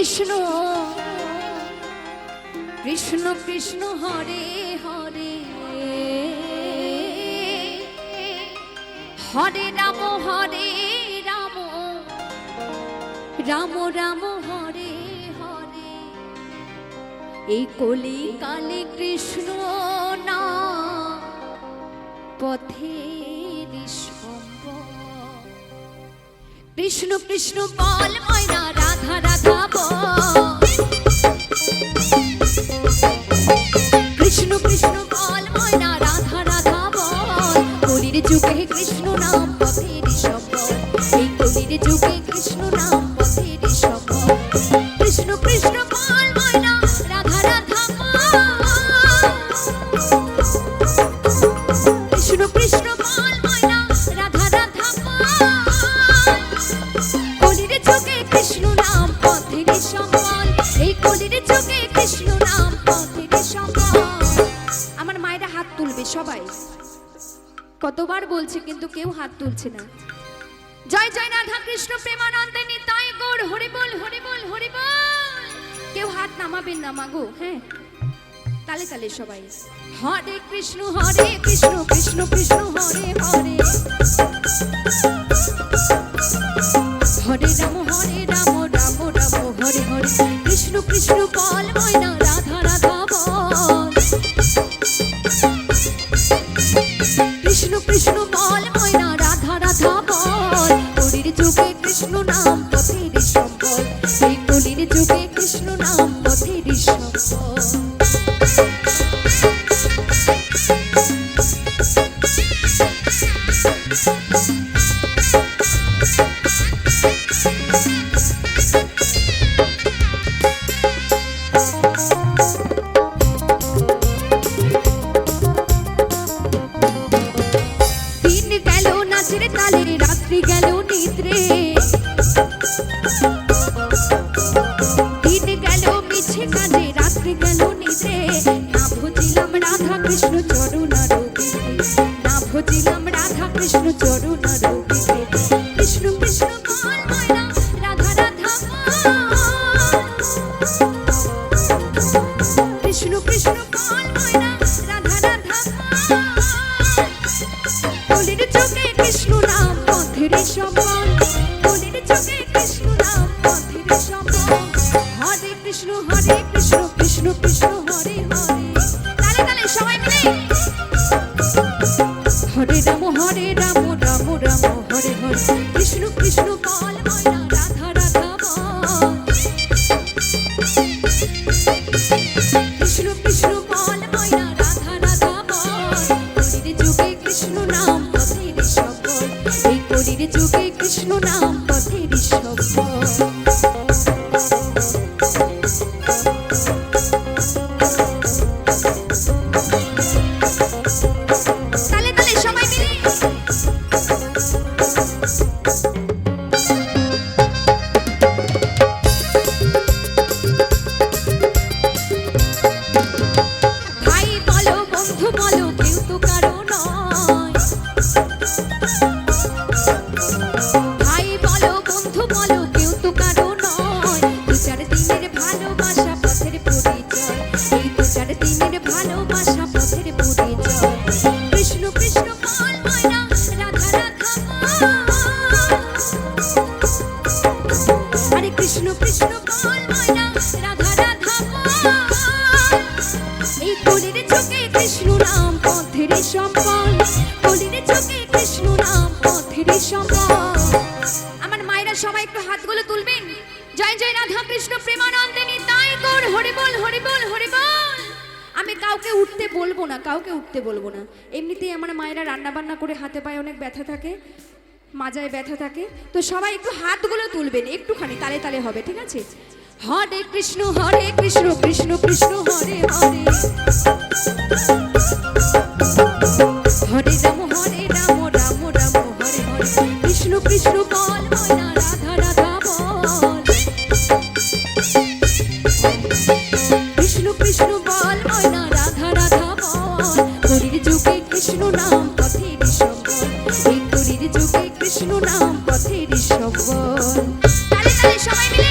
কৃষ্ণ কৃষ্ণ কৃষ্ণ হরে হরে হরে রাম রাম রাম হরে হরে। এই কলি কালে কৃষ্ণ না পথের সম্ভব। কৃষ্ণ কৃষ্ণ বল ময়না রাধা রাধা বল, কৃষ্ণ কৃষ্ণ বল ময়না রাধা রাধা বল। কলির যুগে কৃষ্ণ নাম পথের সম্ভব, এই কলির যুগে কৃষ্ণ নাম পথের সম্ভব। কৃষ্ণ কৃষ্ণ বল ময়না রাধা রাধা বল, কৃষ্ণ কৃষ্ণ বল ময়না রাধা রাধা বল। কলির যুগে কৃষ্ণ নাম পথের সম্বল, এই কলির যুগে কৃষ্ণ নাম পথের সম্বল। আমার মায়েরা হাত তুলবে সবাই, কতবার বলছে কিন্তু কেউ হাত তুলছে না। জয় জয় রাধা কৃষ্ণ প্রেমানন্দে নিতাই গৌর, হরি বল হরি বল হরি বল। কেউ হাত নামাবেন না মাগো, হ্যাঁ তালে তালে সবাই। হরে কৃষ্ণ কৃষ্ণ কৃষ্ণ হরে হরে, হরে রাম রাম রাম হরে হরে। কৃষ্ণ কৃষ্ণ বল ময়না রাধা রাধা বল, কৃষ্ণ কৃষ্ণ বল ময়না রাধা রাধা বল। কলির যুগে কৃষ্ণ নাম পথের সম্বল, এই কলির যুগে কৃষ্ণ নাম পথের সম্বল। দিন গেল নাচের তালে, রাত্রি গেল নিদ্রে, দিন গেল মিছে কাজে, রাত্রি গেল নিদ্রে। না ভজিলাম রাধা কৃষ্ণ চরণ রবিতে, না ভজিলাম রাধা কৃষ্ণ চরণ রবিতে। কৃষ্ণ কৃষ্ণ বল ময়না রাধা রাধা বল, কৃষ্ণ কৃষ্ণ বল ময়না রাধা রাধা বল। কলির যুগে কৃষ্ণ নাম পথের সম্বল, কলির যুগে কৃষ্ণ নাম পথের সম্বল। হরে কৃষ্ণ কৃষ্ণ কৃষ্ণ হরে হরে, তালে তালে সবাই মিলে। হরে রাম রাম রাম হরে হরে। কৃষ্ণ কৃষ্ণ বল ময়না রাধা রাধা বল, কৃষ্ণ কৃষ্ণ বল ময়না রাধা রাধা বল। কলির যুগে কৃষ্ণ নাম পথের সম্বল, এই কলির যুগে কৃষ্ণ নাম পথের সম্বল। তালে তালে সবাই মিলে। ভাই বলো বন্ধু বলো কেউ তো কারো নয়, ভাই বলো বন্ধু বলো কেউ তো কারো নয়। দু চার দিনের ভালোবাসা পথের পরিচয়, এই দু চার দিনের ভালোবাসা পথের পরিচয়। কৃষ্ণ কৃষ্ণ বল ময়না রাধা রাধা বল, আরে কৃষ্ণ কৃষ্ণ বল ময়না রাধা রাধা বল। এই কলির যুগে কৃষ্ণ নাম পথের সম্বল, কলির যুগে কৃষ্ণ নাম পথের সম্বল। আমার মায়েরা সবাই একটু হাতগুলো তুলবেন। জয় জয় রাধা কৃষ্ণ প্রেমানন্দে নিতাই গৌর, হরি বল হরি বল হরি বল। আমি কাউকে উঠতে বলবো না, কাউকে উঠতে বলবো না। এমনিতেই আমার মায়েরা রান্না বান্না করে হাতে পায়ে অনেক ব্যথা থাকে, মাজায় ব্যথা থাকে, তো সবাই একটু হাতগুলো তুলবেন, একটুখানি তালে তালে হবে, ঠিক আছে? হরে কৃষ্ণ কৃষ্ণ কৃষ্ণ হরে হরে, হরে রাম রাম রাম হরে হরে। কৃষ্ণ কৃষ্ণ বল ময়না রাধা রাধা বল, কৃষ্ণ কৃষ্ণ বল ময়না রাধা রাধা বল। কলির যুগে কৃষ্ণ নাম পথের সম্বল, এই কলির যুগে কৃষ্ণ নাম পথের সম্বল। তালে তালে সবাই মিলে।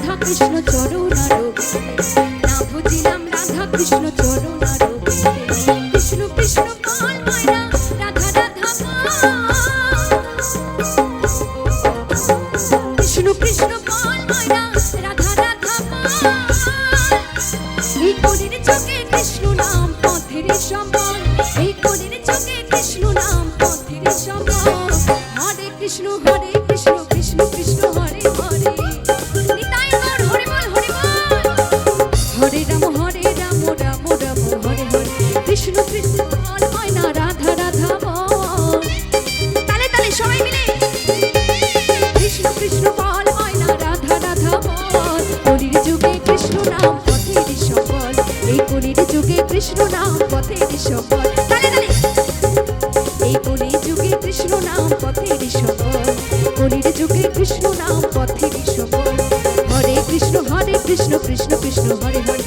রাধা কৃষ্ণ চরণ আরবিতে, না বুঝিলাম রাধা কৃষ্ণ চরণ আরবিতে। কৃষ্ণ কৃষ্ণ বল ময়না রাধা রাধা বল, কৃষ্ণ কৃষ্ণ বল ময়না রাধা রাধা বল। এই কলির চোখে কৃষ্ণ নাম পথের সম্বল, এই কলির চোখে কৃষ্ণ নাম পথের সম্বল। হরে কৃষ্ণ কৃষ্ণ কৃষ্ণ হরে হরে, নিতাই গৌর হরি বল হরি বল। হরে রাম রাম রাম হরে হরে, কৃষ্ণ কৃষ্ণ বল ময়না রাধা রাধা বল। তালে তালে সবাই মিলে কৃষ্ণ কৃষ্ণ বল ময়না রাধা রাধা বল। কলির যুগে কৃষ্ণ নাম পথের সম্বল, এই কলির যুগে কৃষ্ণ নাম পথের সম্বল। তালে তালে এই কলির যুগে কৃষ্ণ নাম পথের সম্বল, কলির যুগে কৃষ্ণ নাম পথের সম্বল। হরে কৃষ্ণ কৃষ্ণ কৃষ্ণ হরে হরে।